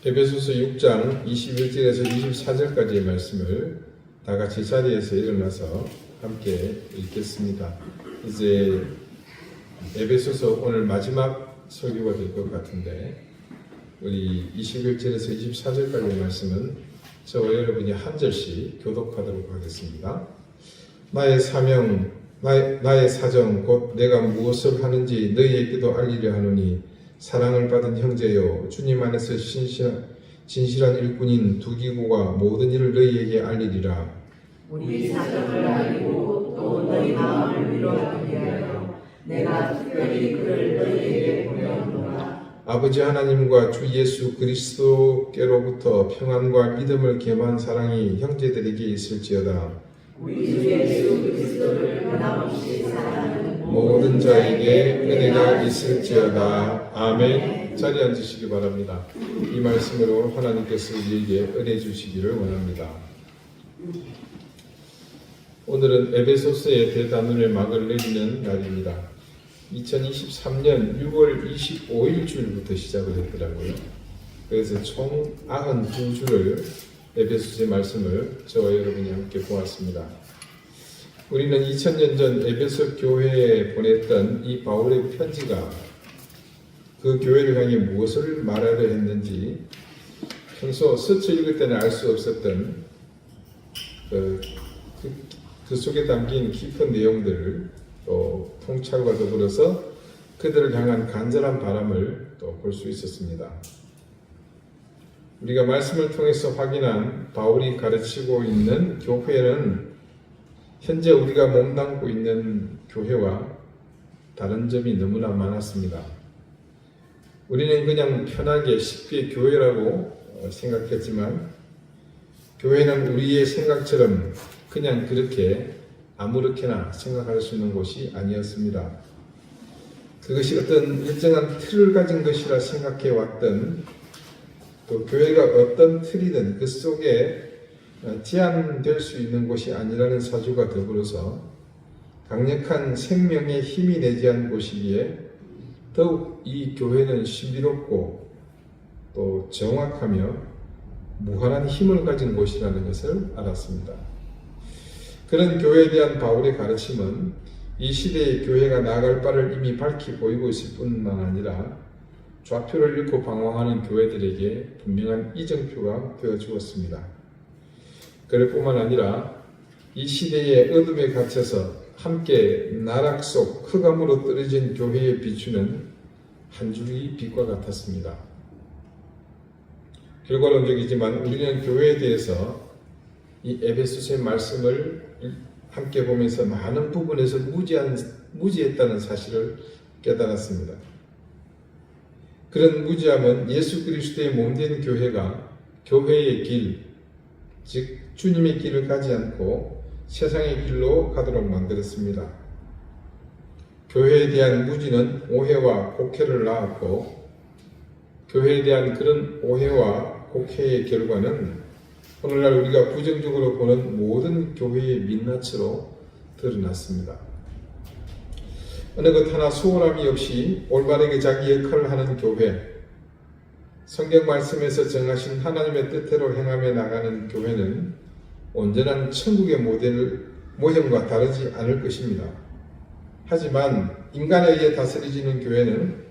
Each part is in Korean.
에베소서 6장 21절에서 24절까지의 말씀을 다 같이 자리에서 일어나서 함께 읽겠습니다. 이제 에베소서 오늘 마지막 설교가 될 것 같은데 우리 21절에서 24절까지의 말씀은 저와 여러분이 한 절씩 교독하도록 하겠습니다. 나의 사정 곧 내가 무엇을 하는지 너희에게도 알리려 하노니 사랑을 받은 형제여 주님 안에서 진실한 일꾼인 두기고가 모든 일을 너희에게 알리리라. 우리 사정을 알리고 또 너희 마음을 위로하기 위하여 내가 특별히 그를 너희에게 보내오노라. 아버지 하나님과 주 예수 그리스도께로부터 평안과 믿음을 겸한 사랑이 형제들에게 있을지어다. 우리 주 예수 그리스도를 변함없이 사랑하는 모든 자에게 은혜가 있을지어다. 아멘. 자리에 앉으시기 바랍니다. 이 말씀으로 하나님께서 우리에게 은혜 주시기를 원합니다. 오늘은 에베소서의 대단원의 막을 내리는 날입니다. 2023년 6월 25일 주일부터 시작을 했더라고요. 그래서 총 92주를 에베소서의 말씀을 저와 여러분이 함께 보았습니다. 우리는 2000년 전 에베소 교회에 보냈던 이 바울의 편지가 그 교회를 향해 무엇을 말하려 했는지 평소 스쳐 읽을 때는 알 수 없었던 그 속에 담긴 깊은 내용들을 또 통찰과 더불어서 그들을 향한 간절한 바람을 또 볼 수 있었습니다. 우리가 말씀을 통해서 확인한 바울이 가르치고 있는 교회는 현재 우리가 몸담고 있는 교회와 다른 점이 너무나 많았습니다. 우리는 그냥 편하게 쉽게 교회라고 생각했지만 교회는 우리의 생각처럼 그냥 그렇게 아무렇게나 생각할 수 있는 곳이 아니었습니다. 그것이 어떤 일정한 틀을 가진 것이라 생각해 왔던 또 교회가 어떤 틀이든 그 속에 제한될 수 있는 곳이 아니라는 사주가 더불어서 강력한 생명의 힘이 내재한 곳이기에 더욱 이 교회는 신비롭고 또 정확하며 무한한 힘을 가진 곳이라는 것을 알았습니다. 그런 교회에 대한 바울의 가르침은 이 시대의 교회가 나아갈 바를 이미 밝히 보이고 있을 뿐만 아니라 좌표를 잃고 방황하는 교회들에게 분명한 이정표가 되어 주었습니다. 그럴 뿐만 아니라 이 시대의 어둠에 갇혀서 함께 나락 속 흑암으로 떨어진 교회에 비추는 한 줄기 빛과 같았습니다. 결과론적이지만 우리는 교회에 대해서 이 에베소서의 말씀을 함께 보면서 많은 부분에서 무지했다는 사실을 깨달았습니다. 그런 무지함은 예수 그리스도의 몸된 교회가 교회의 길, 즉 주님의 길을 가지 않고 세상의 길로 가도록 만들었습니다. 교회에 대한 무지는 오해와 곡해를 낳았고 교회에 대한 그런 오해와 곡해의 결과는 오늘날 우리가 부정적으로 보는 모든 교회의 민낯으로 드러났습니다. 어느 것 하나 소홀함이 없이 올바르게 자기 역할을 하는 교회, 성경 말씀에서 정하신 하나님의 뜻대로 행하며 나가는 교회는 온전한 천국의 모형과 다르지 않을 것입니다. 하지만 인간에 의해 다스려지는 교회는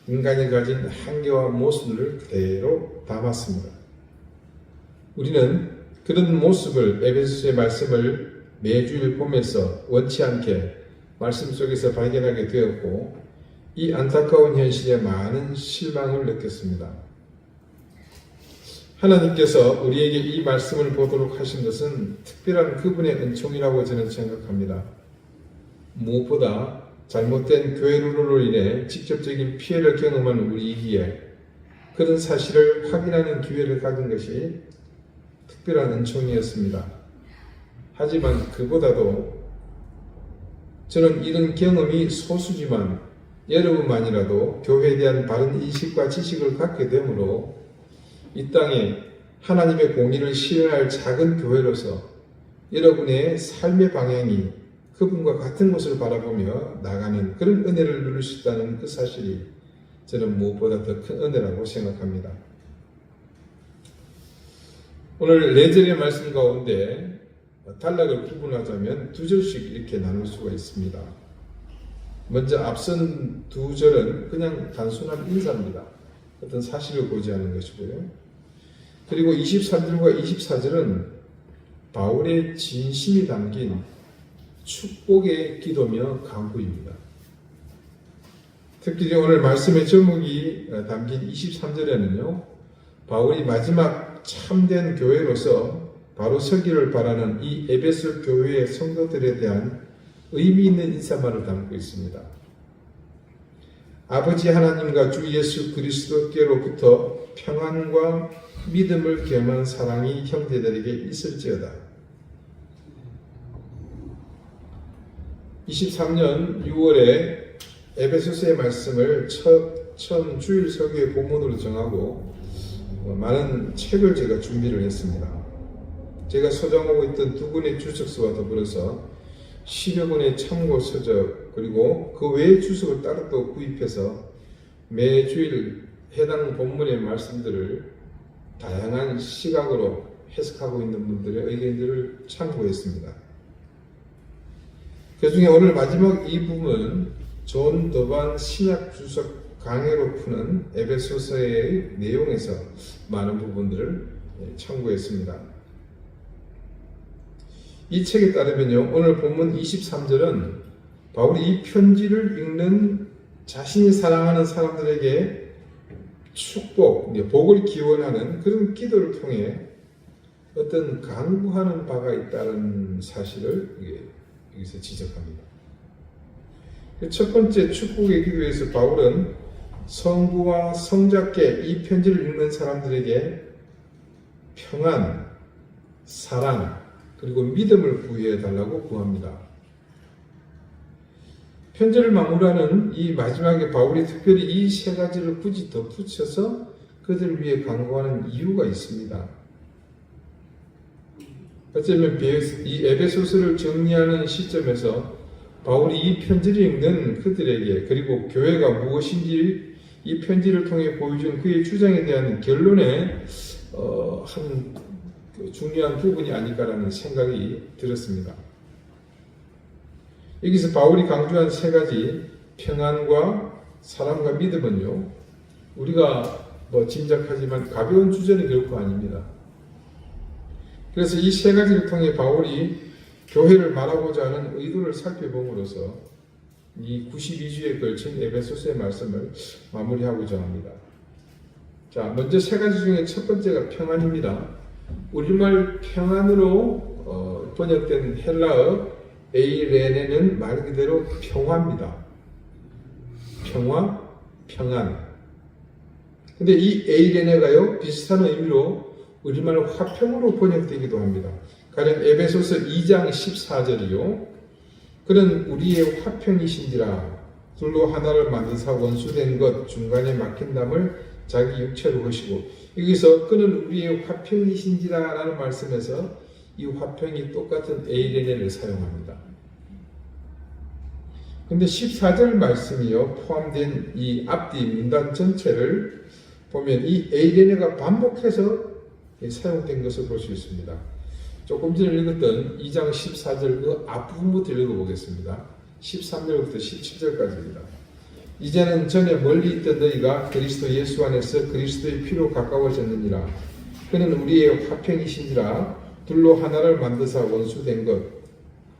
인간이 가진 한계와 모순을 그대로 담았습니다. 우리는 그런 모습을 에베소서의 말씀을 매주일 보면서 원치 않게 말씀 속에서 발견하게 되었고 이 안타까운 현실에 많은 실망을 느꼈습니다. 하나님께서 우리에게 이 말씀을 보도록 하신 것은 특별한 그분의 은총이라고 저는 생각합니다. 무엇보다 잘못된 교회 룰로 인해 직접적인 피해를 경험한 우리이기에 그런 사실을 확인하는 기회를 가진 것이 특별한 은총이었습니다. 하지만 그보다도 저는 이런 경험이 소수지만 여러분만이라도 교회에 대한 바른 인식과 지식을 갖게 되므로 이 땅에 하나님의 공의를 실현할 작은 교회로서 여러분의 삶의 방향이 그분과 같은 것을 바라보며 나가는 그런 은혜를 누릴 수 있다는 그 사실이 저는 무엇보다 더 큰 은혜라고 생각합니다. 오늘 4절의 말씀 가운데 단락을 구분하자면 2절씩 이렇게 나눌 수가 있습니다. 먼저 앞선 2절은 그냥 단순한 인사입니다. 어떤 사실을 고지하는 것이고요. 그리고 23절과 24절은 바울의 진심이 담긴 축복의 기도며 간구입니다. 특히 오늘 말씀의 제목이 담긴 23절에는요, 바울이 마지막 참된 교회로서 바로 서기를 바라는 이 에베소 교회의 성도들에 대한 의미 있는 인사말을 담고 있습니다. 아버지 하나님과 주 예수 그리스도께로부터 평안과 믿음을 겸한 사랑이 형제들에게 있을지어다. 23년 6월에 에베소서의 말씀을 처음 주일 설교의 본문으로 정하고 많은 책을 제가 준비를 했습니다. 제가 소장하고 있던 2권의 주석서와 더불어서 10여 권의 참고 서적, 그리고 그 외의 주석을 따로 또 구입해서 매주일 해당 본문의 말씀들을 다양한 시각으로 해석하고 있는 분들의 의견들을 참고했습니다. 그 중에 오늘 마지막 이 부분 존 더반 신약 주석 강해로 푸는 에베소서의 내용에서 많은 부분들을 참고했습니다. 이 책에 따르면요, 오늘 본문 23절은 바울이 이 편지를 읽는 자신이 사랑하는 사람들에게 축복, 복을 기원하는 그런 기도를 통해 어떤 간구하는 바가 있다는 사실을 여기서 지적합니다. 첫 번째 축복의 기도에서 바울은 성부와 성자께 이 편지를 읽는 사람들에게 평안, 사랑, 그리고 믿음을 구해 달라고 구합니다. 편지를 마무리하는 이 마지막에 바울이 특별히 이 3가지를 굳이 덧붙여서 그들을 위해 간구하는 이유가 있습니다. 어쩌면 이 에베소서를 정리하는 시점에서 바울이 이 편지를 읽는 그들에게, 그리고 교회가 무엇인지 이 편지를 통해 보여준 그의 주장에 대한 결론에 한 중요한 부분이 아닐까라는 생각이 들었습니다. 여기서 바울이 강조한 3가지 평안과 사랑과 믿음은요, 우리가 짐작하지만 가벼운 주제는 결코 아닙니다. 그래서 이 3가지를 통해 바울이 교회를 말하고자 하는 의도를 살펴봄으로써 이 92주에 걸친 에베소서의 말씀을 마무리하고자 합니다. 자, 먼저 3가지 중에 첫 번째가 평안입니다. 우리말 평안으로 번역된 헬라어 에이레네는 말 그대로 평화입니다. 평화, 평안. 근데 이 에이레네가요, 비슷한 의미로 우리말 화평으로 번역되기도 합니다. 가령 에베소서 2장 14절이요. 그는 우리의 화평이신지라 둘로 하나를 만드사 원수된 것 중간에 막힌 담을 자기 육체로 하시고, 여기서 그는 우리의 화평이신지라 라는 말씀에서 이 화평이 똑같은 에이레네를 사용합니다. 근데 14절 말씀이요, 포함된 이 앞뒤 문단 전체를 보면 이 에이레네가 반복해서 사용된 것을 볼 수 있습니다. 조금 전에 읽었던 2장 14절 그 앞부분부터 읽어보겠습니다. 13절부터 17절까지입니다. 이제는 전에 멀리 있던 너희가 그리스도 예수 안에서 그리스도의 피로 가까워졌느니라. 그는 우리의 화평이신지라 둘로 하나를 만드사 원수된 것,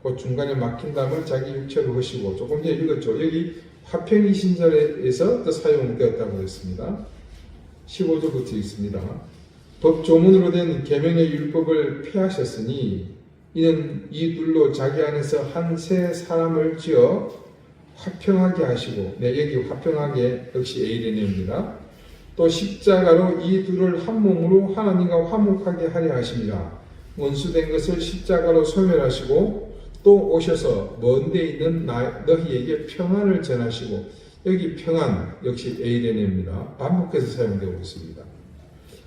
그 중간에 막힌 담을 자기 육체로 하시고, 조금 전에 읽었죠. 여기 화평이신절에서 또 사용되었다고 했습니다. 15절부터 있습니다. 법 조문으로 된 계명의 율법을 폐하셨으니 이는 이 둘로 자기 안에서 한 새 사람을 지어 화평하게 하시고, 여기 화평하게 역시 에이레네입니다. 또 십자가로 이 둘을 한 몸으로 하나님과 화목하게 하려 하십니다. 원수된 것을 십자가로 소멸하시고 또 오셔서 먼 데 있는 너희에게 평안을 전하시고, 여기 평안 역시 에이레네입니다. 반복해서 사용되고 있습니다.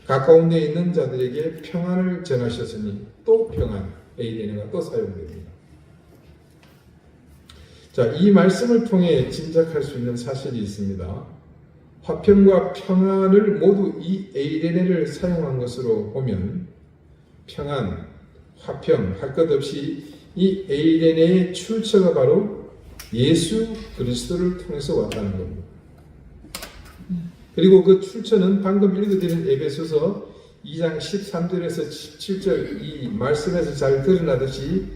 가까운 데 있는 자들에게 평안을 전하셨으니 또 평안, 에이레네가 또 사용됩니다. 자, 이 말씀을 통해 짐작할 수 있는 사실이 있습니다. 화평과 평안을 모두 이 에이레네를 사용한 것으로 보면 평안, 화평 할 것 없이 이 에이레네의 출처가 바로 예수 그리스도를 통해서 왔다는 겁니다. 그리고 그 출처는 방금 읽어드린 에베소서 2장 13절에서 17절 이 말씀에서 잘 드러나듯이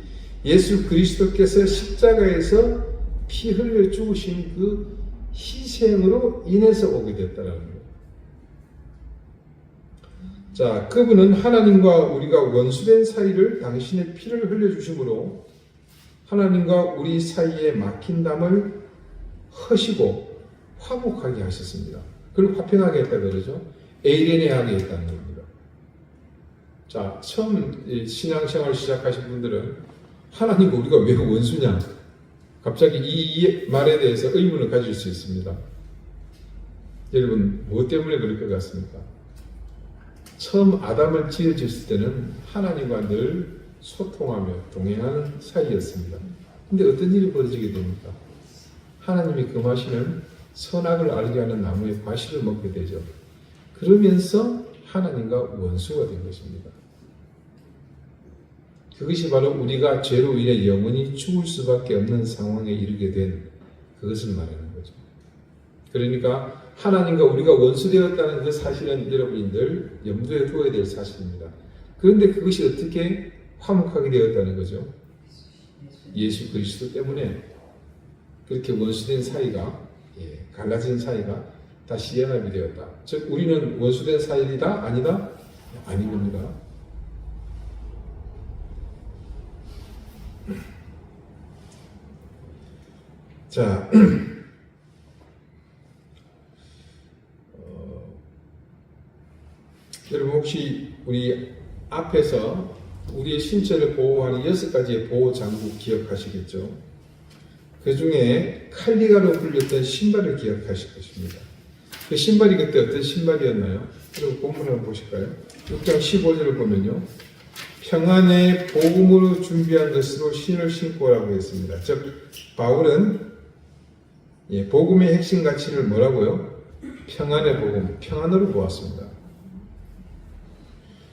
예수 그리스도께서 십자가에서 피 흘려 죽으신 그 희생으로 인해서 오게 됐다는 거예요. 자, 그분은 하나님과 우리가 원수된 사이를 당신의 피를 흘려주심으로 하나님과 우리 사이에 막힌 담을 허시고 화목하게 하셨습니다. 그리고 화평하게 했다 그러죠. 에이레네하게 했다는 겁니다. 자, 처음 신앙생활 시작하신 분들은 하나님과 우리가 왜 원수냐? 갑자기 이 말에 대해서 의문을 가질 수 있습니다. 여러분, 무엇 때문에 그럴 것 같습니까? 처음 아담을 지어졌을 때는 하나님과 늘 소통하며 동행하는 사이였습니다. 근데 어떤 일이 벌어지게 됩니까? 하나님이 금하시는 선악을 알게 하는 나무의 과실을 먹게 되죠. 그러면서 하나님과 원수가 된 것입니다. 그것이 바로 우리가 죄로 인해 영원히 죽을 수밖에 없는 상황에 이르게 된 그것을 말하는 거죠. 그러니까 하나님과 우리가 원수되었다는 그 사실은 여러분이 늘 염두에 두어야 될 사실입니다. 그런데 그것이 어떻게 화목하게 되었다는 거죠? 예수 그리스도 때문에 그렇게 원수된 사이가 갈라진 사이가 다시 연합이 되었다. 즉 우리는 원수된 사이이다? 아니다? 아닌 겁니다. 자, 여러분 혹시 우리 앞에서 우리의 신체를 보호하는 6가지의 보호 장구 기억하시겠죠? 그 중에 칼리가로 불렸던 신발을 기억하실 것입니다. 그 신발이 그때 어떤 신발이었나요? 그리고 본문 한번 보실까요? 6장 15절을 보면요. 평안의 복음으로 준비한 것으로 신을 신고 오라고 했습니다. 즉 바울은 복음의 핵심 가치를 뭐라고요? 평안의 복음, 평안으로 보았습니다.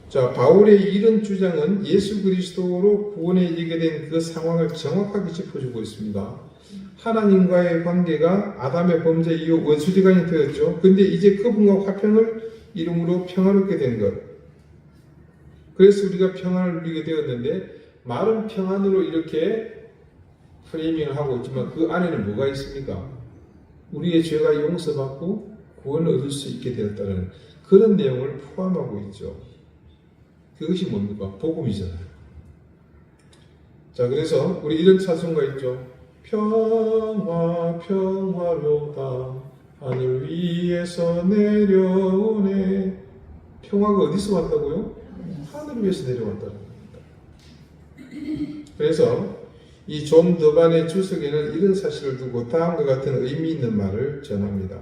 자, 바울의 이런 주장은 예수 그리스도로 구원에 이르게 된 그 상황을 정확하게 짚어주고 있습니다. 하나님과의 관계가 아담의 범죄 이후 원수지간이 되었죠. 근데 이제 그분과 화평을 이름으로 평화롭게 된 것. 그래서 우리가 평안을 누리게 되었는데 말은 평안으로 이렇게 프레이밍을 하고 있지만 그 안에는 뭐가 있습니까? 우리의 죄가 용서받고 구원을 얻을 수 있게 되었다는 그런 내용을 포함하고 있죠. 그것이 뭡니까? 복음이잖아요. 자, 그래서 우리 이런 찬송가 있죠. 평화 평화로다 하늘 위에서 내려오네. 평화가 어디서 왔다고요? 하늘 위에서 내려왔다는 겁니다. 그래서 이 존 더반의 주석에는 이런 사실을 두고 다음과 같은 의미 있는 말을 전합니다.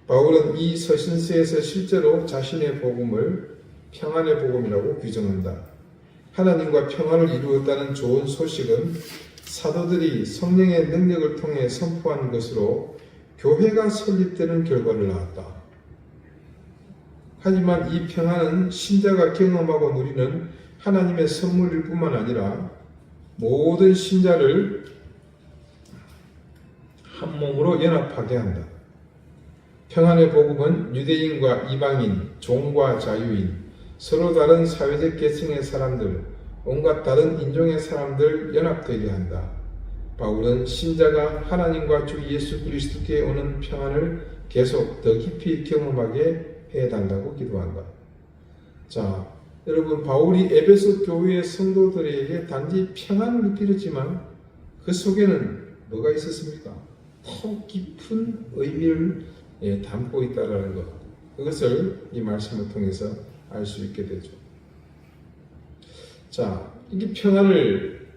바울은 이 서신서에서 실제로 자신의 복음을 평안의 복음이라고 규정한다. 하나님과 평안을 이루었다는 좋은 소식은 사도들이 성령의 능력을 통해 선포한 것으로 교회가 설립되는 결과를 낳았다. 하지만 이 평안은 신자가 경험하고 누리는 하나님의 선물일 뿐만 아니라 모든 신자를 한 몸으로 연합하게 한다. 평안의 복음은 유대인과 이방인, 종과 자유인, 서로 다른 사회적 계층의 사람들, 온갖 다른 인종의 사람들 연합되게 한다. 바울은 신자가 하나님과 주 예수 그리스도께 오는 평안을 계속 더 깊이 경험하게 해달라고 기도한다. 자, 여러분 바울이 에베소 교회의 성도들에게 단지 평안을 느끼었지만 그 속에는 뭐가 있었습니까? 더 깊은 의미를 담고 있다는 것. 그것을 이 말씀을 통해서 알 수 있게 되죠. 자, 이게 평안을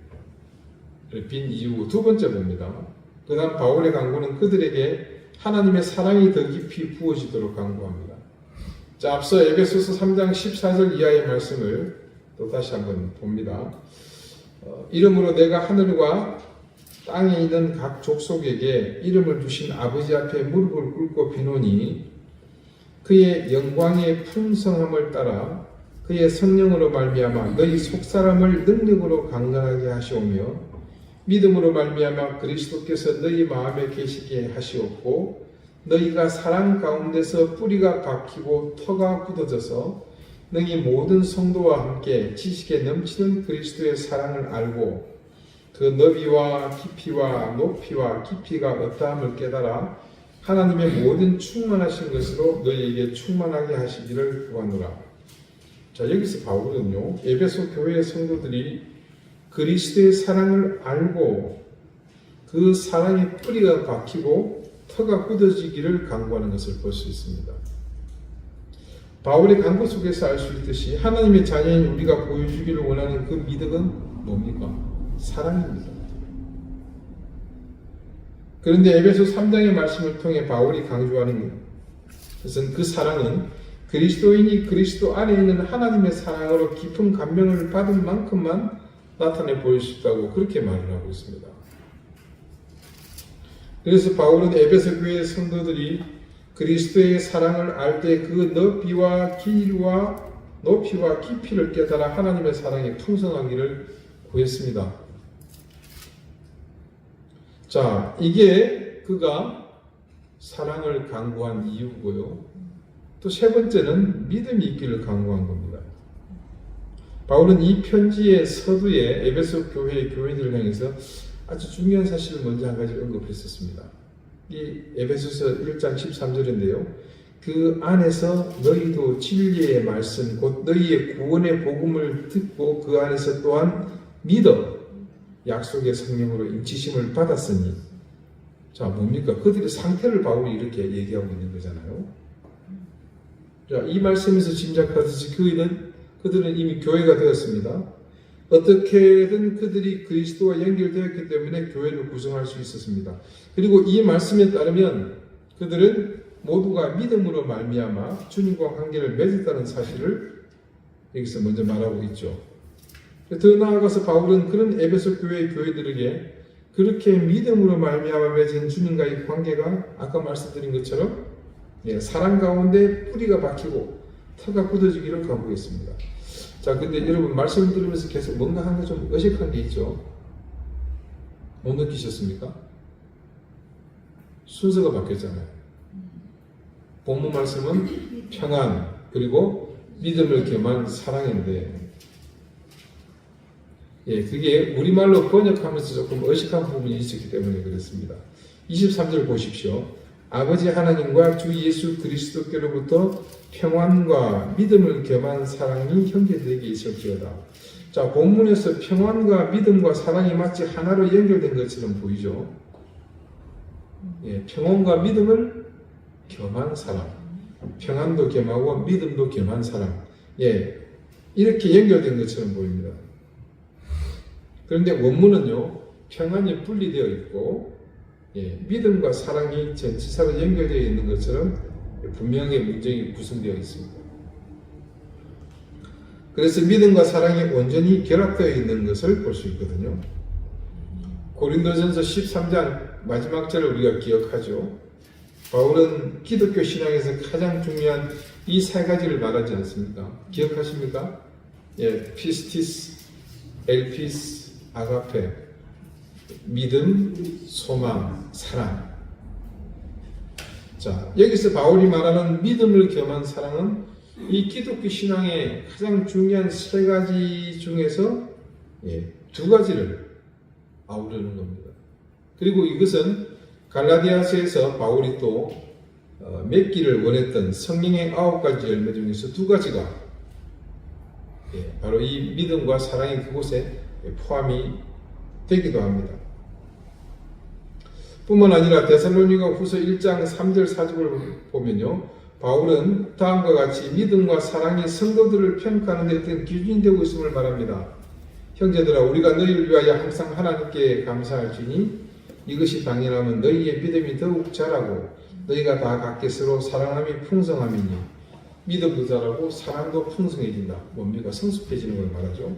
빈 이유 두 번째 봅니다. 그 다음 바울의 강구는 그들에게 하나님의 사랑이 더 깊이 부어지도록 강구합니다. 자, 앞서 에베소서 3장 14절 이하의 말씀을 또 다시 한번 봅니다. 이름으로 내가 하늘과 땅에 있는 각 족속에게 이름을 주신 아버지 앞에 무릎을 꿇고 비노니 그의 영광의 풍성함을 따라 그의 성령으로 말미암아 너희 속사람을 능력으로 강건하게 하시오며 믿음으로 말미암아 그리스도께서 너희 마음에 계시게 하시옵고 너희가 사랑 가운데서 뿌리가 박히고 터가 굳어져서 너희 모든 성도와 함께 지식에 넘치는 그리스도의 사랑을 알고 그 너비와 깊이와 높이와 깊이가 어떠함을 깨달아 하나님의 모든 충만하신 것으로 너희에게 충만하게 하시기를 구하노라. 자, 여기서 바울은요, 에베소 교회의 성도들이 그리스도의 사랑을 알고 그 사랑의 뿌리가 박히고 터가 굳어지기를 간구하는 것을 볼 수 있습니다. 바울의 간구 속에서 알 수 있듯이 하나님의 자녀인 우리가 보여주기를 원하는 그 믿음은 뭡니까? 사랑입니다. 그런데 에베소 3장의 말씀을 통해 바울이 강조하는 것은 그 사랑은 그리스도인이 그리스도 안에 있는 하나님의 사랑으로 깊은 감명을 받은 만큼만 나타내 보일 수 있다고 그렇게 말을 하고 있습니다. 그래서 바울은 에베소 교회의 성도들이 그리스도의 사랑을 알 때 그 너비와 길이와 높이와 깊이를 깨달아 하나님의 사랑에 풍성하기를 구했습니다. 자, 이게 그가 사랑을 강구한 이유고요. 또 세 번째는 믿음이 있기를 강구한 겁니다. 바울은 이 편지의 서두에 에베소 교회의 교인들을 향해서 아주 중요한 사실을 먼저 한 가지 언급했었습니다. 이 에베소서 1장 13절인데요. 그 안에서 너희도 진리의 말씀 곧 너희의 구원의 복음을 듣고 그 안에서 또한 믿어 약속의 성령으로 인치심을 받았으니, 자, 뭡니까? 그들의 상태를 바울이 이렇게 얘기하고 있는 거잖아요. 자, 이 말씀에서 짐작하듯이 그들은 이미 교회가 되었습니다. 어떻게든 그들이 그리스도와 연결되었기 때문에 교회를 구성할 수 있었습니다. 그리고 이 말씀에 따르면 그들은 모두가 믿음으로 말미암아 주님과 관계를 맺었다는 사실을 여기서 먼저 말하고 있죠. 더 나아가서 바울은 그런 에베소 교회의 교회들에게 그렇게 믿음으로 말미암아 맺은 주님과의 관계가 아까 말씀드린 것처럼 사랑 가운데 뿌리가 박히고 터가 굳어지기를 간구했습니다. 자, 근데 여러분 말씀을 들으면서 계속 뭔가 하는 게 좀 어색한 게 있죠. 못 느끼셨습니까? 순서가 바뀌었잖아요. 본문 말씀은 평안 그리고 믿음을 겸한 사랑인데, 그게 우리말로 번역하면서 조금 어색한 부분이 있었기 때문에 그렇습니다. 23절 보십시오. 아버지 하나님과 주 예수 그리스도께로부터 평안과 믿음을 겸한 사랑이 형제들에게 있을지어다. 자, 본문에서 평안과 믿음과 사랑이 마치 하나로 연결된 것처럼 보이죠. 평안과 믿음을 겸한 사랑, 평안도 겸하고 믿음도 겸한 사랑, 이렇게 연결된 것처럼 보입니다. 그런데 원문은요, 평안이 분리되어 있고 믿음과 사랑이 전치사로 연결되어 있는 것처럼 분명히 문장이 구성되어 있습니다. 그래서 믿음과 사랑이 온전히 결합되어 있는 것을 볼 수 있거든요. 고린도전서 13장 마지막 절을 우리가 기억하죠. 바울은 기독교 신앙에서 가장 중요한 이 세 가지를 말하지 않습니까? 기억하십니까? 피스티스, 엘피스, 아가페. 믿음, 소망, 사랑. 자, 여기서 바울이 말하는 믿음을 겸한 사랑은 이 기독교 신앙의 가장 중요한 세 가지 중에서 두 가지를 아우르는 겁니다. 그리고 이것은 갈라디아서에서 바울이 또 맺기를 원했던 성령의 9가지 열매 중에서 두 가지가 바로 이 믿음과 사랑이 그곳에 포함이 되기도 합니다. 뿐만 아니라 데살로니가 후서 1장 3절 4절을 보면요, 바울은 다음과 같이 믿음과 사랑이 성도들을 평가하는 데 어떤 기준이 되고 있음을 말합니다. 형제들아, 우리가 너희를 위하여 항상 하나님께 감사할지니 이것이 당연하면 너희의 믿음이 더욱 자라고 너희가 다 각기 서로 사랑함이 풍성함이니 믿음도 자라고 사랑도 풍성해진다. 뭡니까? 성숙해지는 걸 말하죠.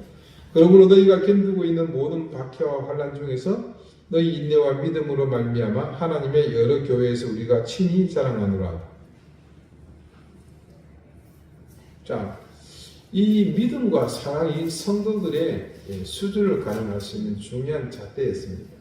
그러므로 너희가 견디고 있는 모든 박해와 환난 중에서 너희 인내와 믿음으로 말미암아 하나님의 여러 교회에서 우리가 친히 자랑하노라. 자, 이 믿음과 사랑이 성도들의 수준을 가늠할 수 있는 중요한 잣대였습니다.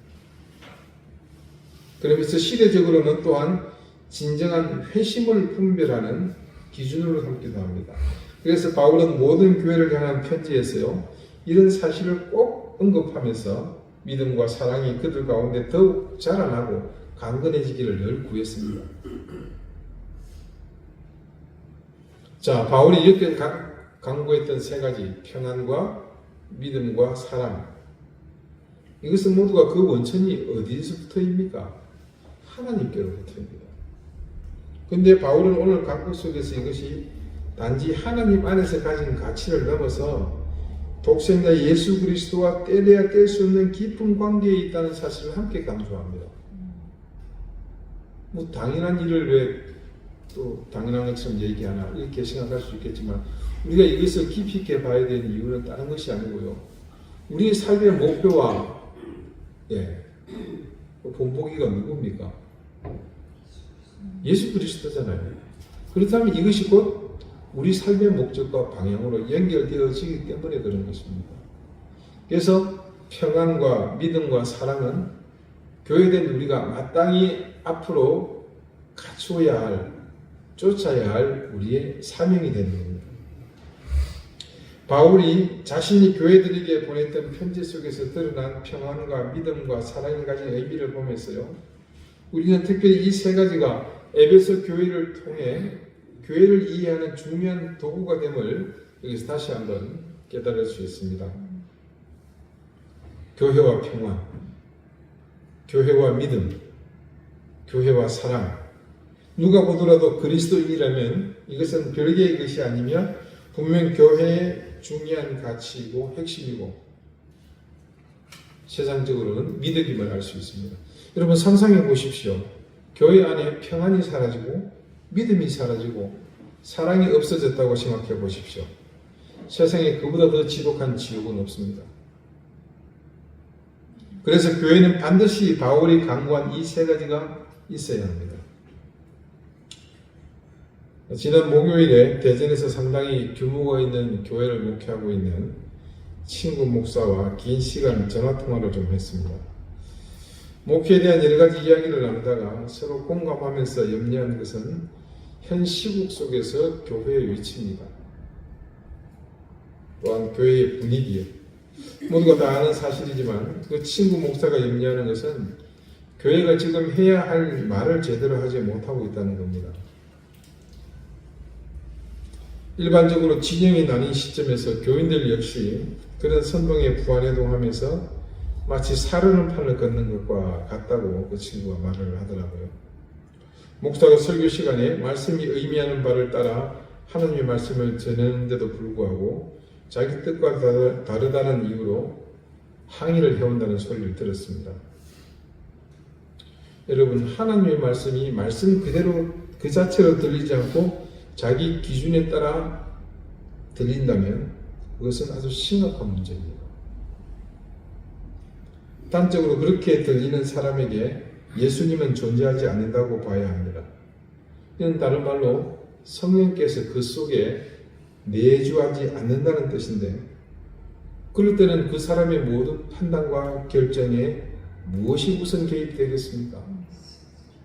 그러면서 시대적으로는 또한 진정한 회심을 분별하는 기준으로 삼기도 합니다. 그래서 바울은 모든 교회를 향한 편지에서요, 이런 사실을 꼭 언급하면서 믿음과 사랑이 그들 가운데 더욱 자라나고 강건해지기를 늘 구했습니다. 자, 바울이 이렇게 강구했던 세 가지, 평안과 믿음과 사랑. 이것은 모두가 그 원천이 어디서부터입니까? 하나님께로부터입니다. 근데 바울은 오늘 강구 속에서 이것이 단지 하나님 안에서 가진 가치를 넘어서 독생자 예수 그리스도와 떼내야 뗄 수 없는 깊은 관계에 있다는 사실을 함께 강조합니다. 뭐 당연한 일을 왜 또 당연한 것처럼 얘기하나 이렇게 생각할 수 있겠지만, 우리가 이것을 깊이 있게 봐야 되는 이유는 다른 것이 아니고요, 우리의 삶의 목표와 본보기가 누굽니까? 예수 그리스도잖아요. 그렇다면 이것이 곧 우리 삶의 목적과 방향으로 연결되어지기 때문에 그런 것입니다. 그래서 평안과 믿음과 사랑은 교회된 우리가 마땅히 앞으로 갖추어야 할, 쫓아야 할 우리의 사명이 되는 겁니다. 바울이 자신이 교회들에게 보냈던 편지 속에서 드러난 평안과 믿음과 사랑이 가진 의미를 보면서요, 우리는 특별히 이 세 가지가 에베소 교회를 통해 교회를 이해하는 중요한 도구가 됨을 여기서 다시 한번 깨달을 수 있습니다. 교회와 평안, 교회와 믿음, 교회와 사랑. 누가 보더라도 그리스도인이라면 이것은 별개의 것이 아니며 분명 교회의 중요한 가치이고 핵심이고 세상적으로는 미덕임을 알 수 있습니다. 여러분 상상해 보십시오. 교회 안에 평안이 사라지고 믿음이 사라지고 사랑이 없어졌다고 생각해 보십시오. 세상에 그보다 더 지독한 지옥은 없습니다. 그래서 교회는 반드시 바울이 강구한 이 세 가지가 있어야 합니다. 지난 목요일에 대전에서 상당히 규모가 있는 교회를 목회하고 있는 친구 목사와 긴 시간 전화통화를 좀 했습니다. 목회에 대한 여러 가지 이야기를 나누다가 서로 공감하면서 염려한 것은 현 시국 속에서 교회의 위치입니다. 또한 교회의 분위기요. 모두가 다 아는 사실이지만 그 친구 목사가 염려하는 것은 교회가 지금 해야 할 말을 제대로 하지 못하고 있다는 겁니다. 일반적으로 진영이 나뉜 시점에서 교인들 역시 그런 선동에 부안해동하면서 마치 사르는 판을 걷는 것과 같다고 그 친구가 말을 하더라고요. 목사가 설교 시간에 말씀이 의미하는 바를 따라 하나님의 말씀을 전하는데도 불구하고 자기 뜻과 다르다는 이유로 항의를 해온다는 소리를 들었습니다. 여러분, 하나님의 말씀이 말씀 그대로 그 자체로 들리지 않고 자기 기준에 따라 들린다면 그것은 아주 심각한 문제입니다. 단적으로 그렇게 들리는 사람에게 예수님은 존재하지 않는다고 봐야 합니다. 이는 다른 말로 성령께서 그 속에 내주하지 않는다는 뜻인데, 그럴 때는 그 사람의 모든 판단과 결정에 무엇이 우선 개입되겠습니까?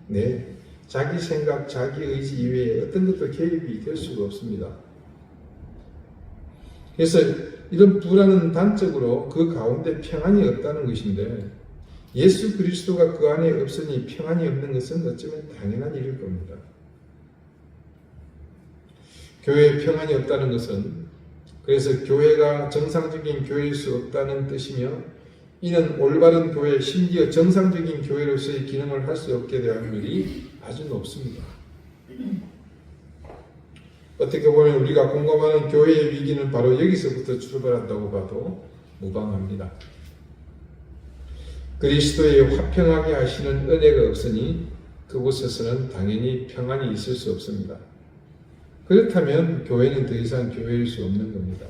네, 자기 생각, 자기 의지 이외에 어떤 것도 개입이 될 수가 없습니다. 그래서 이런 불안은 단적으로 그 가운데 평안이 없다는 것인데, 예수 그리스도가 그 안에 없으니 평안이 없는 것은 어쩌면 당연한 일일 겁니다. 교회에 평안이 없다는 것은 그래서 교회가 정상적인 교회일 수 없다는 뜻이며, 이는 올바른 교회, 심지어 정상적인 교회로서의 기능을 할 수 없게 될 확률이 아주 높습니다. 어떻게 보면 우리가 공감하는 교회의 위기는 바로 여기서부터 출발한다고 봐도 무방합니다. 그리스도의 화평하게 하시는 은혜가 없으니 그곳에서는 당연히 평안이 있을 수 없습니다. 그렇다면 교회는 더 이상 교회일 수 없는 겁니다.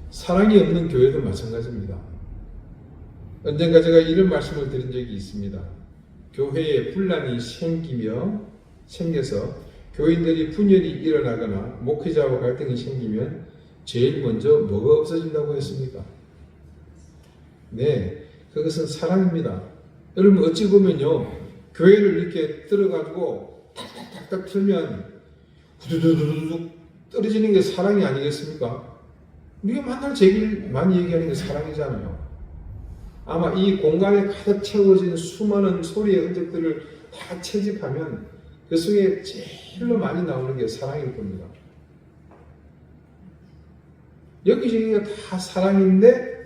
사랑이 없는 교회도 마찬가지입니다. 언젠가 제가 이런 말씀을 드린 적이 있습니다. 교회에 분란이 생겨서 교인들이 분열이 일어나거나 목회자와 갈등이 생기면 제일 먼저 뭐가 없어진다고 했습니까? 네, 그것은 사랑입니다. 여러분 어찌 보면요, 교회를 이렇게 들어가지고 탁탁탁탁 틀면 후두두두둑 떨어지는 게 사랑이 아니겠습니까? 우리가 만날 제일 많이 얘기하는 게 사랑이잖아요. 아마 이 공간에 가득 채워진 수많은 소리의 흔적들을 다 채집하면 그 속에 제일로 많이 나오는 게 사랑일 겁니다. 여기저기가 다 사랑인데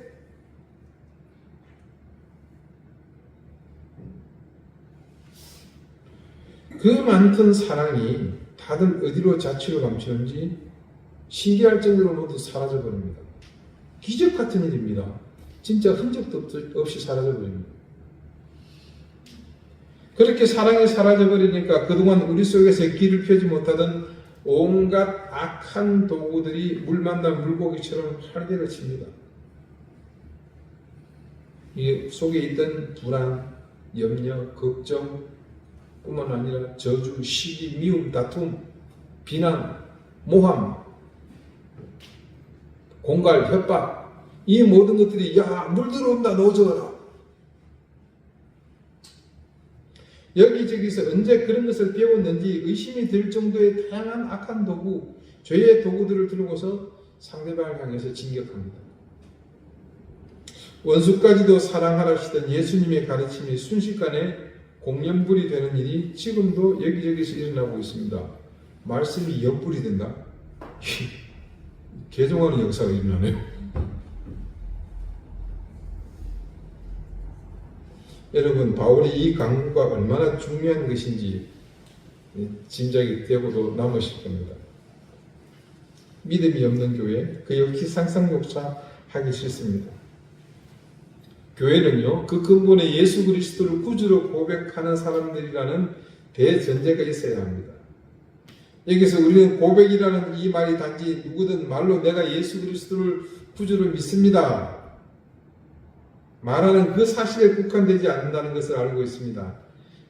그 많던 사랑이 다들 어디로 자취로 감추는지 신기할 정도로 모두 사라져버립니다. 기적 같은 일입니다. 진짜 흔적도 없이 사라져버립니다. 그렇게 사랑이 사라져버리니까 그동안 우리 속에서 길을 펴지 못하던 온갖 악한 도구들이 물 만난 물고기처럼 활개를 칩니다. 이 속에 있던 불안, 염려, 걱정 뿐만 아니라 저주, 시기, 미움, 다툼, 비난, 모함, 공갈, 협박, 이 모든 것들이 야, 물 들어온다, 넣어줘라. 여기저기서 언제 그런 것을 배웠는지 의심이 들 정도의 다양한 악한 도구, 죄의 도구들을 들고서 상대방을 향해서 진격합니다. 원수까지도 사랑하라 하시던 예수님의 가르침이 순식간에 공연불이 되는 일이 지금도 여기저기서 일어나고 있습니다. 말씀이 역불이 된다? 개종하는 역사가 일어나네요. 여러분, 바울이 이 강구가 얼마나 중요한 것인지 짐작이 되고도 남으실 겁니다. 믿음이 없는 교회, 그 역시 상상조차 하기 싫습니다. 교회는요, 그 근본에 예수 그리스도를 구주로 고백하는 사람들이라는 대전제가 있어야 합니다. 여기서 우리는 고백이라는 이 말이 단지 누구든 말로 내가 예수 그리스도를 구주로 믿습니다 말하는 그 사실에 국한되지 않는다는 것을 알고 있습니다.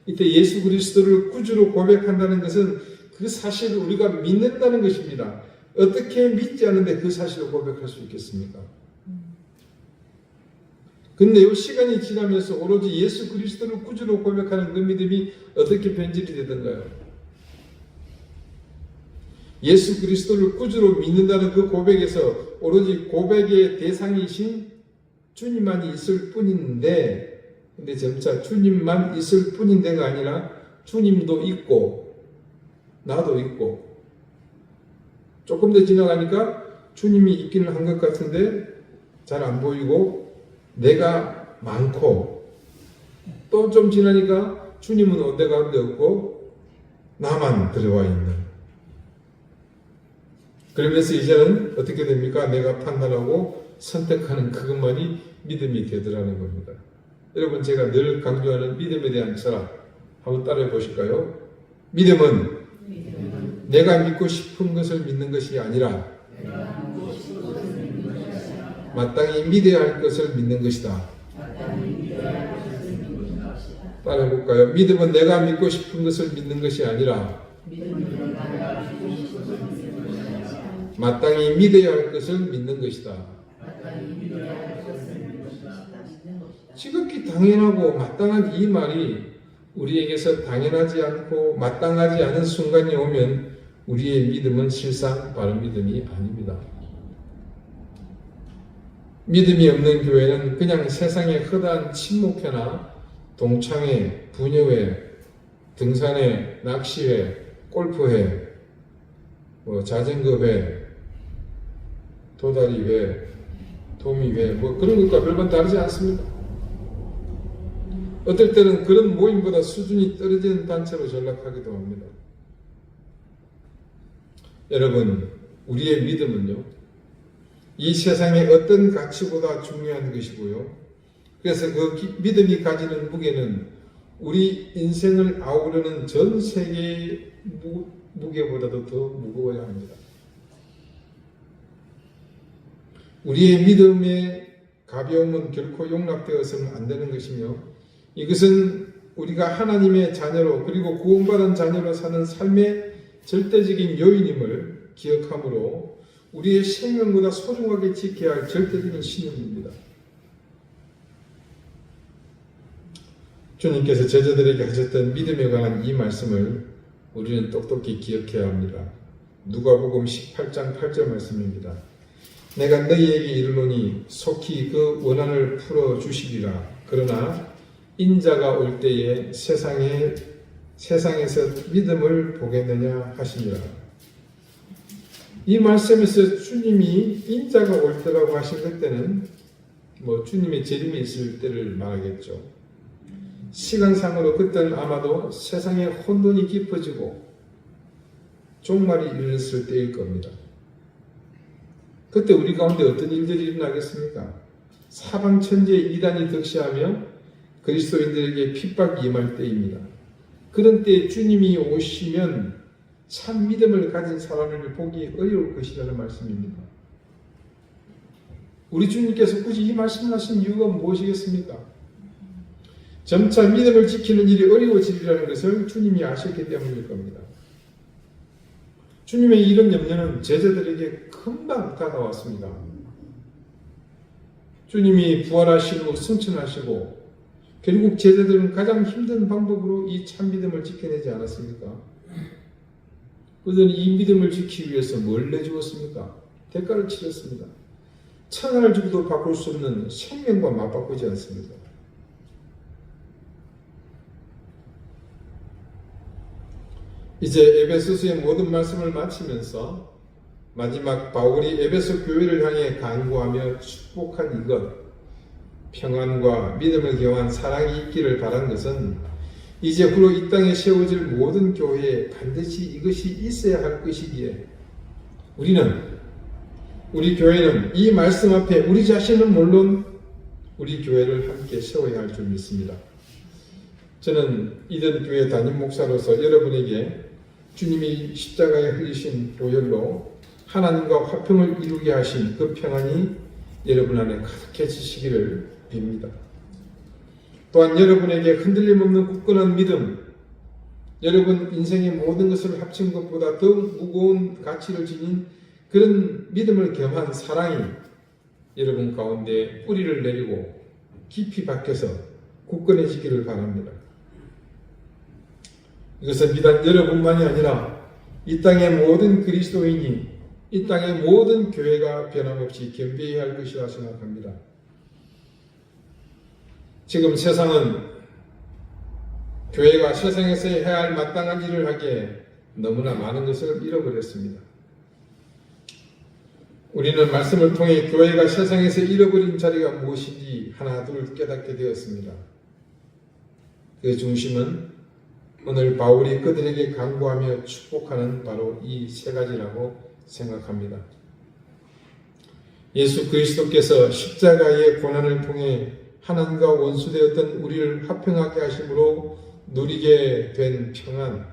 이때 예수 그리스도를 구주로 고백한다는 것은 그 사실을 우리가 믿는다는 것입니다. 어떻게 믿지 않는데 그 사실을 고백할 수 있겠습니까? 근데 이 시간이 지나면서 오로지 예수 그리스도를 구주로 고백하는 그 믿음이 어떻게 변질이 되던가요? 예수 그리스도를 구주로 믿는다는 그 고백에서 오로지 고백의 대상이신 주님만이 있을 뿐인데, 근데 점차 주님만 있을 뿐인데가 아니라 주님도 있고 나도 있고, 조금 더 지나가니까 주님이 있기는 한 것 같은데 잘 안 보이고 내가 많고, 또 좀 지나니까 주님은 온데간데 없고 나만 들어와 있는. 그러면서 이제는 어떻게 됩니까? 내가 판단하고 선택하는 그것만이 믿음이 되더라는 겁니다. 여러분, 제가 늘 강조하는 믿음에 대한 철학 한번 따라해 보실까요? 믿음은 내가 믿고 싶은 것을 믿는 것이 아니라 마땅히 믿어야 할 것을 믿는 것이다. 따라해 볼까요? 믿음은 내가 믿고 싶은 것을 믿는 것이 아니라 마땅히 믿어야 할 것을 믿는 것이다. 지극히 당연하고 마땅한 이 말이 우리에게서 당연하지 않고 마땅하지 않은 순간이 오면 우리의 믿음은 실상 바른 믿음이 아닙니다. 믿음이 없는 교회는 그냥 세상의 허다한 친목회나 동창회, 부녀회, 등산회, 낚시회, 골프회, 자전거회, 도다리회, 도미회, 그런 것과 별반 다르지 않습니다. 어떨 때는 그런 모임보다 수준이 떨어지는 단체로 전락하기도 합니다. 여러분, 우리의 믿음은요, 이 세상의 어떤 가치보다 중요한 것이고요. 그래서 그 믿음이 가지는 무게는 우리 인생을 아우르는 전 세계의 무게보다도 더 무거워야 합니다. 우리의 믿음의 가벼움은 결코 용납되어서는 안 되는 것이며, 이것은 우리가 하나님의 자녀로 그리고 구원받은 자녀로 사는 삶의 절대적인 요인임을 기억하므로 우리의 생명보다 소중하게 지켜야 할 절대적인 신념입니다. 주님께서 제자들에게 하셨던 믿음에 관한 이 말씀을 우리는 똑똑히 기억해야 합니다. 누가복음 18장 8절 말씀입니다. 내가 너희에게 이르노니 속히 그 원한을 풀어주시리라. 그러나 인자가 올 때에 세상에서 믿음을 보겠느냐 하시니라. 이 말씀에서 주님이 인자가 올 때라고 하신 그때는 주님의 재림이 있을 때를 말하겠죠. 시간상으로 그때는 아마도 세상에 혼돈이 깊어지고 종말이 이르렀을 때일 겁니다. 그때 우리 가운데 어떤 일들이 일어나겠습니까? 사방천지의 이단이 득세하며 그리스도인들에게 핍박이 임할 때입니다. 그런 때에 주님이 오시면 참 믿음을 가진 사람을 보기 어려울 것이라는 말씀입니다. 우리 주님께서 굳이 이 말씀을 하신 이유가 무엇이겠습니까? 점차 믿음을 지키는 일이 어려워지리라는 것을 주님이 아셨기 때문일 겁니다. 주님의 이런 염려는 제자들에게 금방 다가왔습니다. 주님이 부활하시고 승천하시고 결국 제자들은 가장 힘든 방법으로 이 참 믿음을 지켜내지 않았습니까? 그들은 이 믿음을 지키기 위해서 뭘 내주었습니까? 대가를 치렀습니다. 천하를 주고도 바꿀 수 없는 생명과 맞바꾸지 않습니다. 이제 에베소서의 모든 말씀을 마치면서 마지막 바울이 에베소 교회를 향해 간구하며 축복한 이것, 평안과 믿음을 겸한 사랑이 있기를 바란 것은 이제 후로 이 땅에 세워질 모든 교회에 반드시 이것이 있어야 할 것이기에 우리 교회는 이 말씀 앞에 우리 자신은 물론 우리 교회를 함께 세워야 할 줄 믿습니다. 저는 이든 교회 담임 목사로서 여러분에게 주님이 십자가에 흘리신 보혈로 하나님과 화평을 이루게 하신 그 평안이 여러분 안에 가득해지시기를 빕니다. 또한 여러분에게 흔들림 없는 굳건한 믿음, 여러분 인생의 모든 것을 합친 것보다 더 무거운 가치를 지닌 그런 믿음을 겸한 사랑이 여러분 가운데 뿌리를 내리고 깊이 박혀서 굳건해지기를 바랍니다. 이것은 비단 여러분만이 아니라 이 땅의 모든 그리스도인이, 이 땅의 모든 교회가 변함없이 겸비해야 할 것이라 생각합니다. 지금 세상은 교회가 세상에서 해야 할 마땅한 일을 하기에 너무나 많은 것을 잃어버렸습니다. 우리는 말씀을 통해 교회가 세상에서 잃어버린 자리가 무엇인지 하나둘 깨닫게 되었습니다. 그 중심은 오늘 바울이 그들에게 간구하며 축복하는 바로 이 세 가지라고 생각합니다. 예수 그리스도께서 십자가의 고난을 통해 하나님과 원수되었던 우리를 화평하게 하심으로 누리게 된 평안,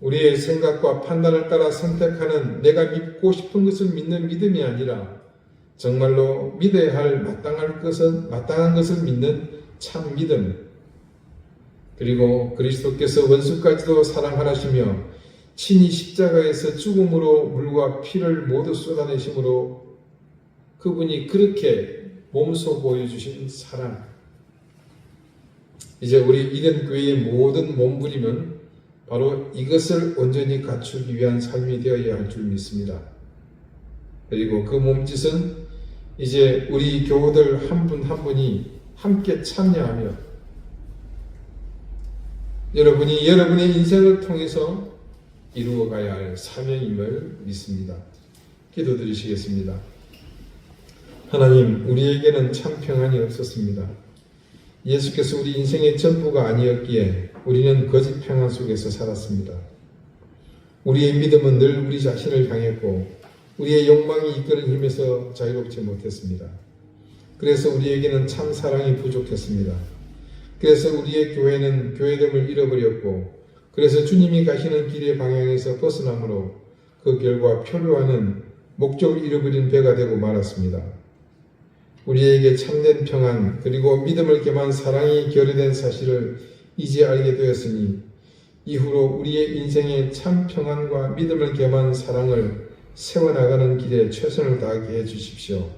우리의 생각과 판단을 따라 선택하는 내가 믿고 싶은 것을 믿는 믿음이 아니라 정말로 믿어야 할 마땅한 것을 믿는 참 믿음, 그리고 그리스도께서 원수까지도 사랑하시며 친히 십자가에서 죽음으로 물과 피를 모두 쏟아내심으로 그분이 그렇게 몸소 보여주신 사랑, 이제 우리 이든 교회의 모든 몸부림은 바로 이것을 온전히 갖추기 위한 삶이 되어야 할 줄 믿습니다. 그리고 그 몸짓은 이제 우리 교우들 한 분 한 분이 함께 참여하며 여러분이 여러분의 인생을 통해서 이루어가야 할 사명임을 믿습니다. 기도드리시겠습니다. 하나님, 우리에게는 참 평안이 없었습니다. 예수께서 우리 인생의 전부가 아니었기에 우리는 거짓 평안 속에서 살았습니다. 우리의 믿음은 늘 우리 자신을 향했고 우리의 욕망이 이끄는 힘에서 자유롭지 못했습니다. 그래서 우리에게는 참 사랑이 부족했습니다. 그래서 우리의 교회는 교회됨을 잃어버렸고, 그래서 주님이 가시는 길의 방향에서 벗어나므로 그 결과 표류하는 목적을 잃어버린 배가 되고 말았습니다. 우리에게 참된 평안 그리고 믿음을 겸한 사랑이 결여된 사실을 이제 알게 되었으니 이후로 우리의 인생에 참 평안과 믿음을 겸한 사랑을 세워나가는 길에 최선을 다하게 해주십시오.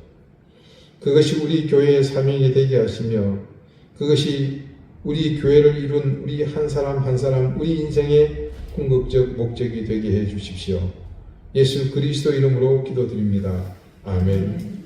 그것이 우리 교회의 사명이 되게 하시며 그것이 우리 교회를 이룬 우리 한 사람 한 사람 우리 인생의 궁극적 목적이 되게 해주십시오. 예수 그리스도 이름으로 기도드립니다. 아멘.